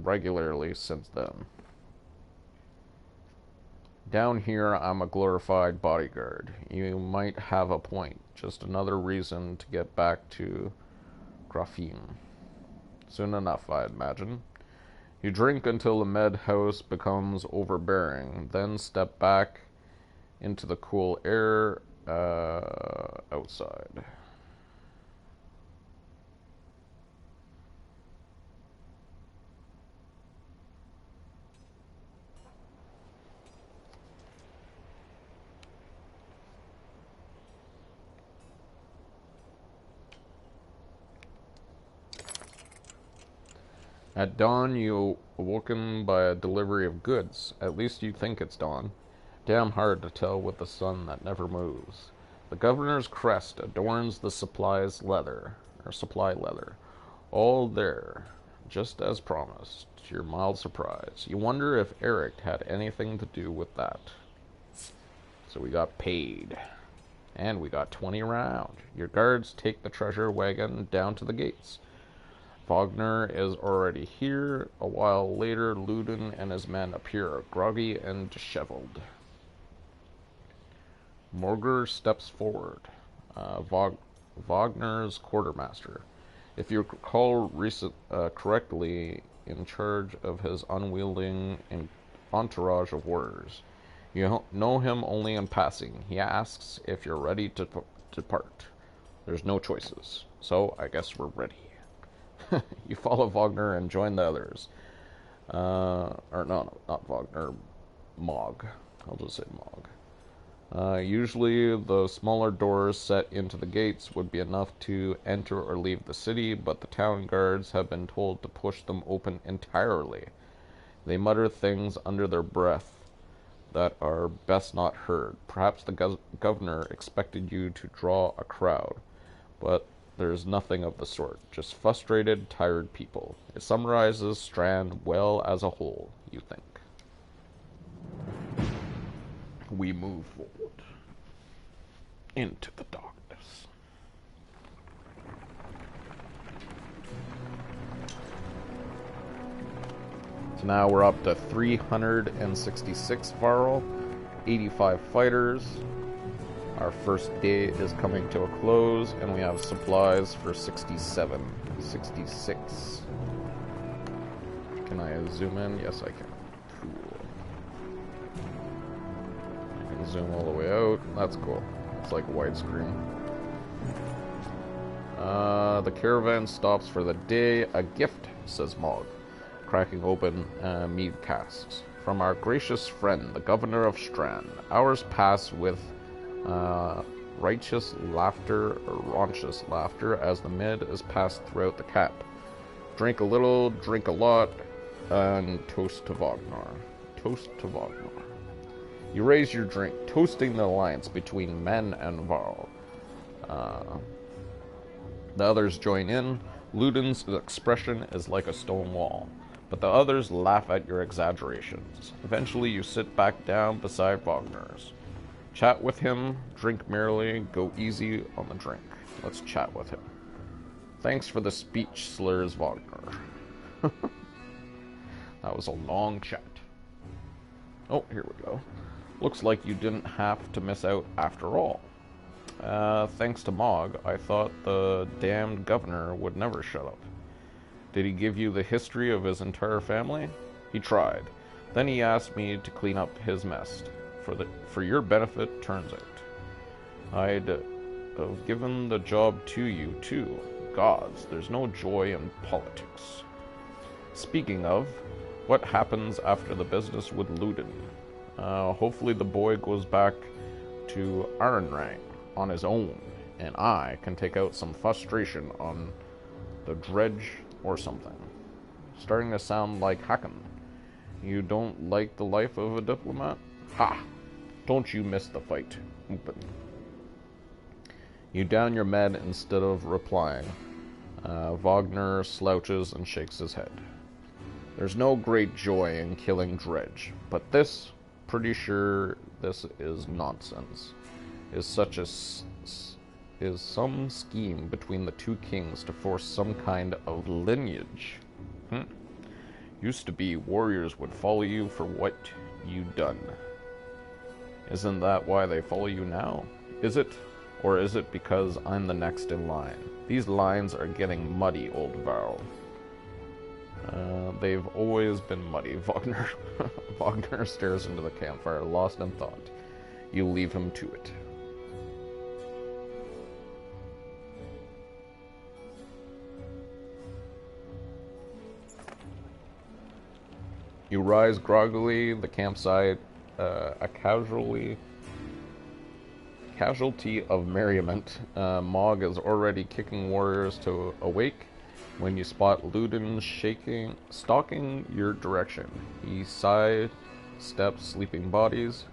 regularly since then. Down here, I'm a glorified bodyguard. You might have a point. Just another reason to get back to Graphene. Soon enough, I imagine. You drink until the med house becomes overbearing, then step back into the cool air outside. At dawn, you awoken by a delivery of goods. At least you think it's dawn. Damn hard to tell with the sun that never moves. The governor's crest adorns the supply leather. All there, just as promised, to your mild surprise. You wonder if Eric had anything to do with that. So we got paid. And we got 20 around. Your guards take the treasure wagon down to the gates. Wagner is already here. A while later, Luden and his men appear, groggy and disheveled. Morger steps forward. Wagner's quartermaster. If you recall correctly, in charge of his unwielding entourage of warriors. You know him only in passing. He asks if you're ready to depart. There's no choices, so I guess we're ready. You follow Wagner and join the others. Or no, not Wagner. Mog. I'll just say Mog. Usually the smaller doors set into the gates would be enough to enter or leave the city, but the town guards have been told to push them open entirely. They mutter things under their breath that are best not heard. Perhaps the governor expected you to draw a crowd, but there's nothing of the sort. Just frustrated, tired people. It summarizes Strand well as a whole, you think. We move forward into the darkness. So now we're up to 366 Varl, 85 fighters. Our first day is coming to a close, and we have supplies for 67. 66. Can I zoom in? Yes, I can. Cool. I can zoom all the way out. That's cool. It's like widescreen. The caravan stops for the day. A gift, says Mog, cracking open mead casks. From our gracious friend, the governor of Strand. Hours pass with righteous laughter or raunchous laughter as the mid is passed throughout the cap. Drink a little, drink a lot, and toast to Wagner. Toast to Wagner. You raise your drink, toasting the alliance between men and Varl. The others join in. Luden's expression is like a stone wall, but the others laugh at your exaggerations. Eventually you sit back down beside Wagner's. Chat with him, drink merrily, go easy on the drink. Let's chat with him. Thanks for the speech, slurs Wagner. That was a long chat. Oh, here we go. Looks like you didn't have to miss out after all. Thanks to Mog, I thought the damned governor would never shut up. Did he give you the history of his entire family? He tried. Then he asked me to clean up his mess. For your benefit, turns out. I'd have given the job to you, too. Gods, there's no joy in politics. Speaking of, what happens after the business with Luden? Hopefully the boy goes back to Ironrang on his own, and I can take out some frustration on the dredge or something. Starting to sound like Hakan. You don't like the life of a diplomat? Ha! Don't you miss the fight. Open. You down your med instead of replying. Wagner slouches and shakes his head. There's no great joy in killing Dredge, but this, pretty sure this is nonsense. Is some scheme between the two kings to force some kind of lineage. Used to be warriors would follow you for what you'd done. Isn't that why they follow you now? Is it? Or is it because I'm the next in line? These lines are getting muddy, old Varl. They've always been muddy, Wagner. Wagner stares into the campfire, lost in thought. You leave him to it. You rise groggily, the campsite, a casualty of merriment. Mog is already kicking warriors to awake when you spot Ludin stalking your direction. He sidesteps sleeping bodies.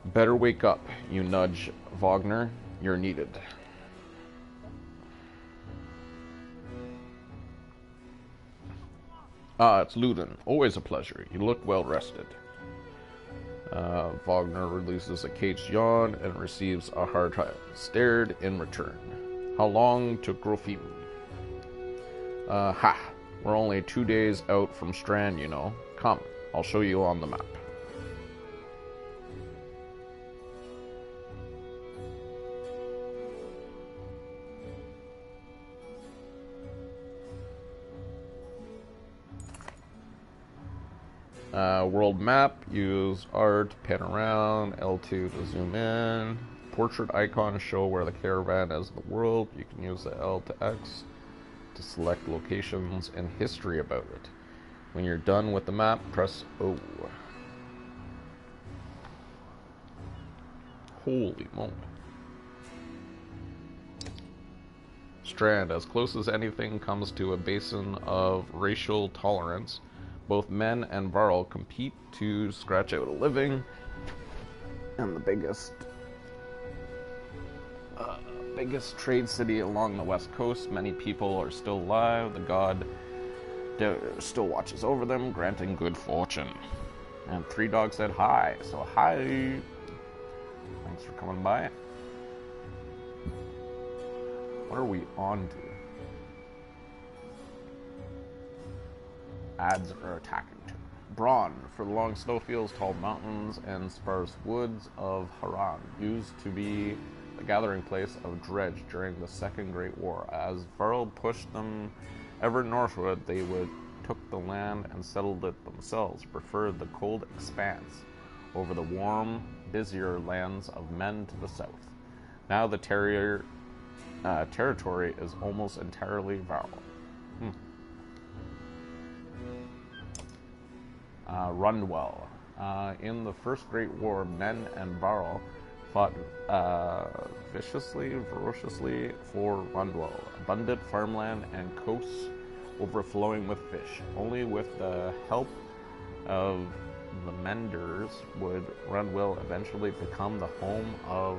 Better wake up, you nudge Wagner. You're needed. Ah, it's Ludin. Always a pleasure. You look well rested. Wagner releases a caged yawn and receives a hard stared in return. How long to Grofim? We're only 2 days out from Strand, you know. Come, I'll show you on the map. World map, use R to pan around, L2 to zoom in. Portrait icons show where the caravan is in the world. You can use the L to X to select locations and history about it. When you're done with the map, press O. Holy moly. Strand, as close as anything comes to a basin of racial tolerance. Both men and Varl compete to scratch out a living, and the biggest trade city along the west coast. Many people are still alive. The god still watches over them, granting good fortune. And Three Dogs said hi, so hi. Thanks for coming by. What are we on to? Ads are attacking too. Brawn, for the long snowfields, tall mountains, and sparse woods of Haran, used to be the gathering place of Dredge during the Second Great War. As Varl pushed them ever northward, they took the land and settled it themselves, preferred the cold expanse over the warm, busier lands of men to the south. Now the territory is almost entirely Varl. Rundwell. In the First Great War, men and Varl fought ferociously for Rundwell, abundant farmland and coasts overflowing with fish. Only with the help of the Menders would Rundwell eventually become the home of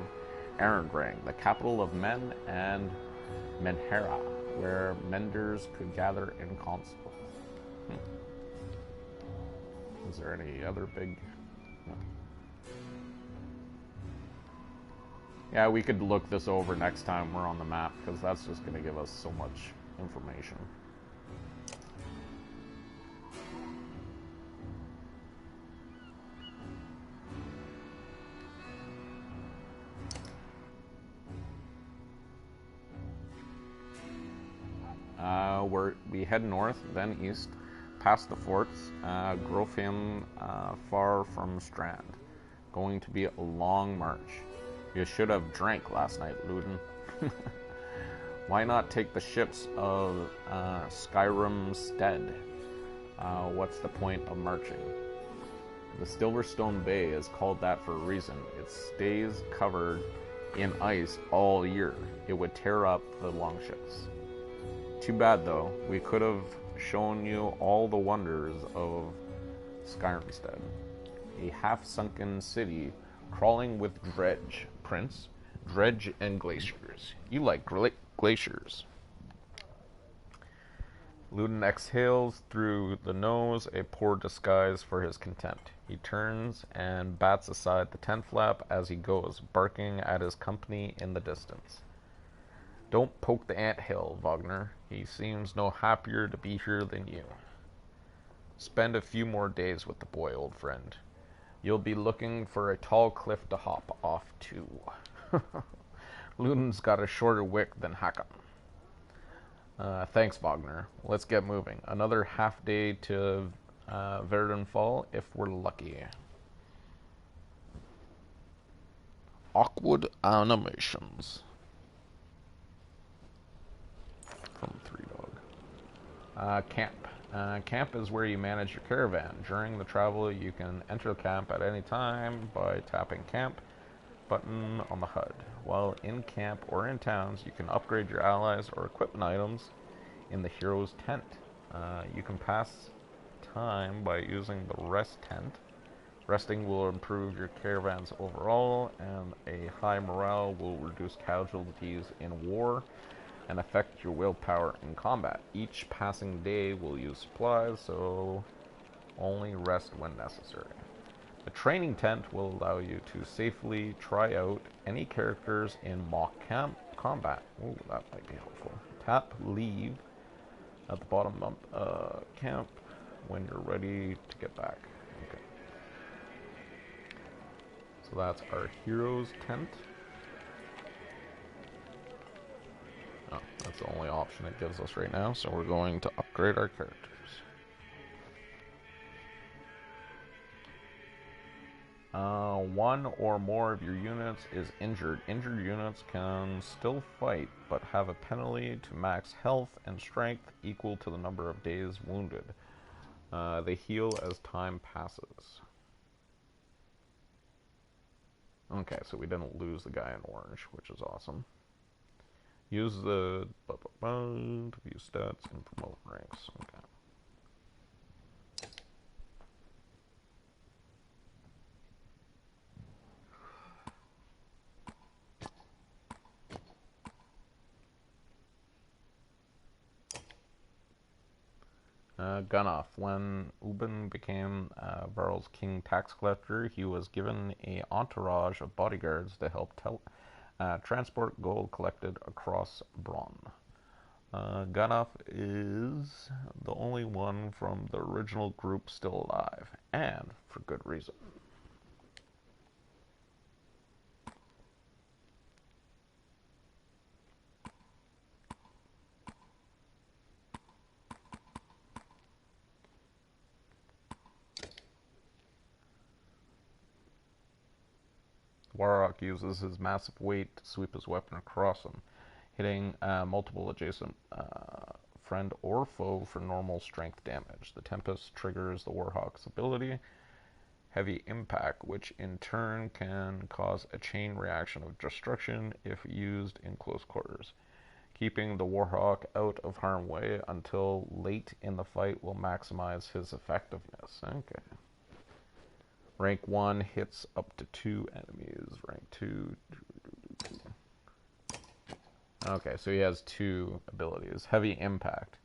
Arendrang, the capital of Men and Menhera, where Menders could gather in council. Is there any other big... No. Yeah, we could look this over next time we're on the map, because that's just going to give us so much information. We head north, then east, past the forts, Grofim, far from Strand. Going to be a long march. You should have drank last night, Ludin. Why not take the ships of Skyrim stead? What's the point of marching? The Silverstone Bay is called that for a reason. It stays covered in ice all year. It would tear up the longships. Too bad, though. We could have shown you all the wonders of Skyrmstead. A half-sunken city crawling with dredge, Prince. Dredge and glaciers. You like glaciers. Ludin exhales through the nose, a poor disguise for his contempt. He turns and bats aside the tent flap as he goes, barking at his company in the distance. Don't poke the anthill, Wagner. He seems no happier to be here than you. Spend a few more days with the boy, old friend. You'll be looking for a tall cliff to hop off to. Luden's got a shorter wick than Hakon. Thanks, Wagner. Let's get moving. Another half day to Verdenfall if we're lucky. Awkward animations. From Three Dog. Camp. Camp is where you manage your caravan. During the travel, you can enter camp at any time by tapping camp button on the HUD. While in camp or in towns, you can upgrade your allies or equipment items in the hero's tent. You can pass time by using the rest tent. Resting will improve your caravan's overall, and a high morale will reduce casualties in war and affect your willpower in combat. Each passing day will use supplies, so only rest when necessary. The training tent will allow you to safely try out any characters in mock combat. Ooh, that might be helpful. Tap leave at the bottom of camp when you're ready to get back. Okay. So that's our hero's tent. Oh, that's the only option it gives us right now, so we're going to upgrade our characters. One or more of your units is injured. Injured units can still fight, but have a penalty to max health and strength equal to the number of days wounded. They heal as time passes. Okay, so we didn't lose the guy in orange, which is awesome. Use the to view stats and promote ranks. Okay. Gunoff. When Ubin became Varl's king tax collector, he was given an entourage of bodyguards to help transport gold collected across Bronn. Gunoff is the only one from the original group still alive, and for good reason. Warrock uses his massive weight to sweep his weapon across him, hitting multiple adjacent friend or foe for normal strength damage. The Tempest triggers the Warhawk's ability, Heavy Impact, which in turn can cause a chain reaction of destruction if used in close quarters. Keeping the Warhawk out of harm's way until late in the fight will maximize his effectiveness. Okay. Rank 1 hits up to 2 enemies. Rank 2. Okay, so he has 2 abilities. Heavy Impact.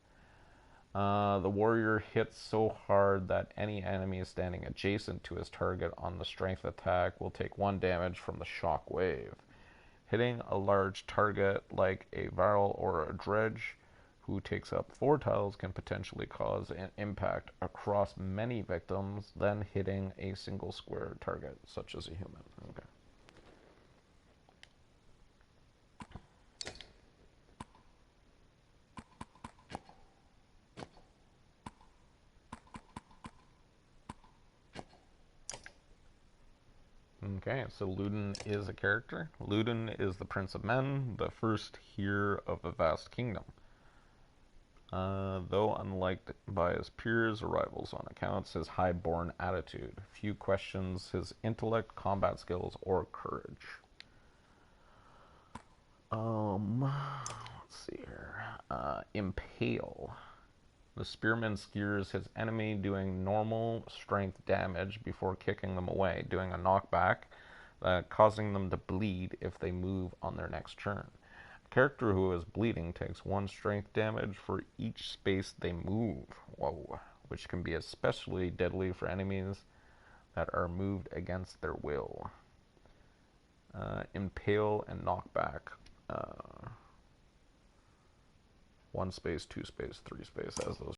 The warrior hits so hard that any enemy standing adjacent to his target on the strength attack will take 1 damage from the shock wave. Hitting a large target like a Varl or a Dredge, who takes up 4 tiles, can potentially cause an impact across many victims than hitting a single square target, such as a human. Okay, so Luden is a character. Luden is the Prince of Men, the first Heir of a vast kingdom. Though unliked by his peers or rivals on accounts his high-born attitude, few questions his intellect, combat skills, or courage. Let's see here. Impale. The spearman skewers his enemy, doing normal strength damage before kicking them away, doing a knockback, causing them to bleed if they move on their next turn. A character who is bleeding takes 1 strength damage for each space they move. Whoa. Which can be especially deadly for enemies that are moved against their will. Impale and knockback. 1 space, 2 space, 3 space as those